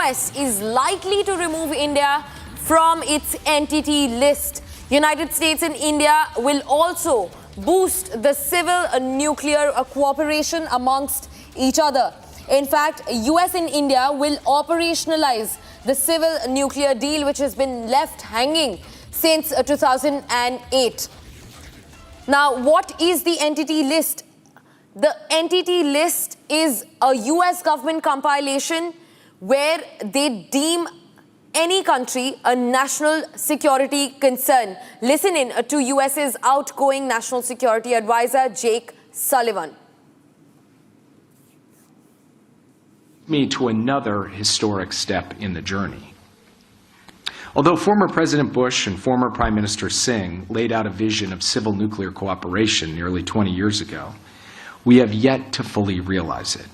US is likely to remove India from its entity list. United States and India will also boost the civil nuclear cooperation amongst each other. In fact, US and India will operationalize the civil nuclear deal, which has been left hanging since 2008. Now, what is the entity list? The entity list is a US government compilation where they deem any country a national security concern. Listen in to US's outgoing national security advisor, Jake Sullivan. Me to another historic step in the journey. Although former President Bush and former Prime Minister Singh laid out a vision of civil nuclear cooperation nearly 20 years ago, we have yet to fully realize it.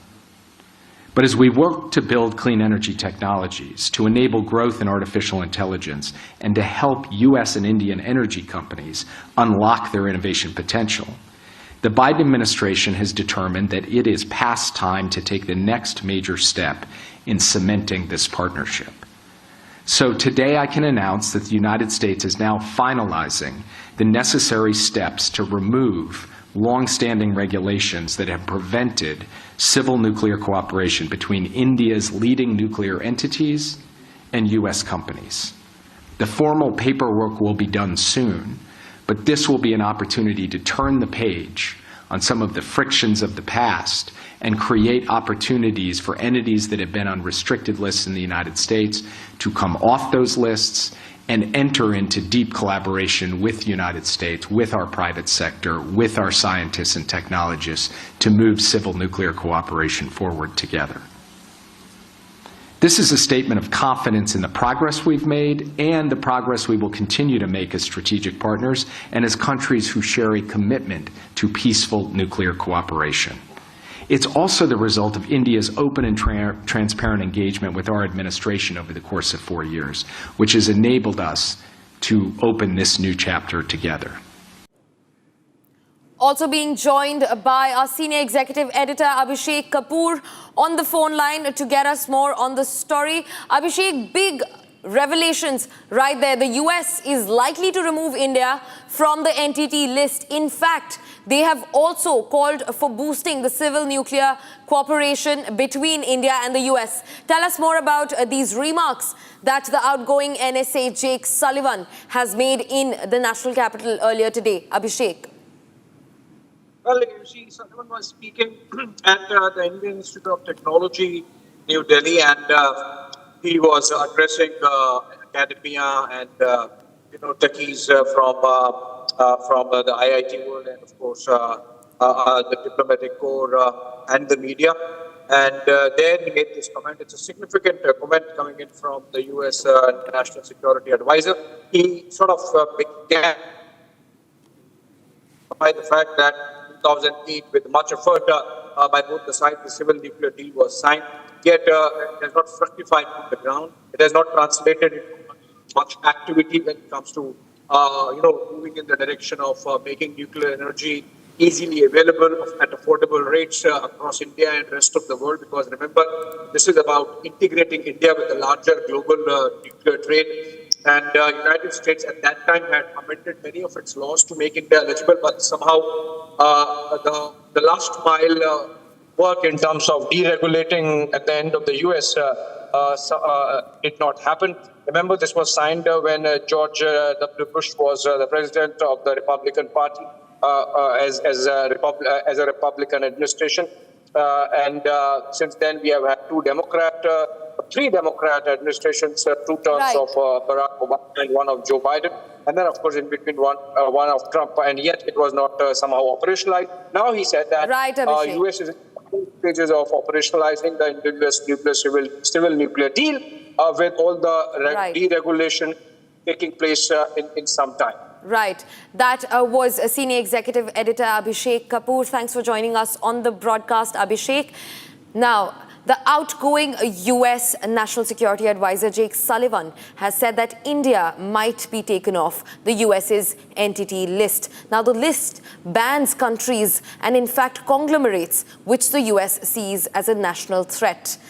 But as we work to build clean energy technologies, to enable growth in artificial intelligence, and to help US and Indian energy companies unlock their innovation potential, the Biden administration has determined that it is past time to take the next major step in cementing this partnership. So today I can announce that the United States is now finalizing the necessary steps to remove long-standing regulations that have prevented civil nuclear cooperation between India's leading nuclear entities and US companies. The formal paperwork will be done soon, but this will be an opportunity to turn the page on some of the frictions of the past and create opportunities for entities that have been on restricted lists in the United States to come off those lists and enter into deep collaboration with the United States, with our private sector, with our scientists and technologists to move civil nuclear cooperation forward together. This is a statement of confidence in the progress we've made and the progress we will continue to make as strategic partners and as countries who share a commitment to peaceful nuclear cooperation. It's also the result of India's open and transparent engagement with our administration over the course of 4 years, which has enabled us to open this new chapter together. Also being joined by our senior executive editor, Abhishek Kapoor, on the phone line to get us more on the story. Abhishek, big revelations right there. The US is likely to remove India from the entity list. In fact, they have also called for boosting the civil nuclear cooperation between India and the US. Tell us more about these remarks that the outgoing NSA Jake Sullivan has made in the national capital earlier today. Abhishek. Well, you see, Sullivan was speaking at the Indian Institute of Technology, New Delhi, and he was addressing academia and techies from the IIT world and, of course, the diplomatic corps and the media. And there he made this comment. It's a significant comment coming in from the U.S. National Security Advisor. He sort of began by the fact that 2008, with much effort by both the sides, the civil nuclear deal was signed. Yet it has not fructified on the ground. It has not translated into much activity when it comes to moving in the direction of making nuclear energy easily available at affordable rates across India and rest of the world. Because remember, this is about integrating India with the larger global nuclear trade. And the United States at that time had amended many of its laws to make India eligible, but somehow the last mile work in terms of deregulating at the end of the US did not happen. Remember, this was signed when George W. Bush was the president of the Republican Party as a Republican administration. And since then, we have had three Democrat administrations, 2 terms of Barack Obama and 1 of Joe Biden. And then, of course, in between one of Trump, and yet it was not somehow operationalized. Now he said that U.S. is in stages of operationalizing the U.S. civil nuclear deal with all the deregulation taking place in some time. Right. That was a senior executive editor, Abhishek Kapoor. Thanks for joining us on the broadcast, Abhishek. Now, the outgoing US National Security Advisor, Jake Sullivan, has said that India might be taken off the US's entity list. Now, the list bans countries and, in fact, conglomerates which the US sees as a national threat.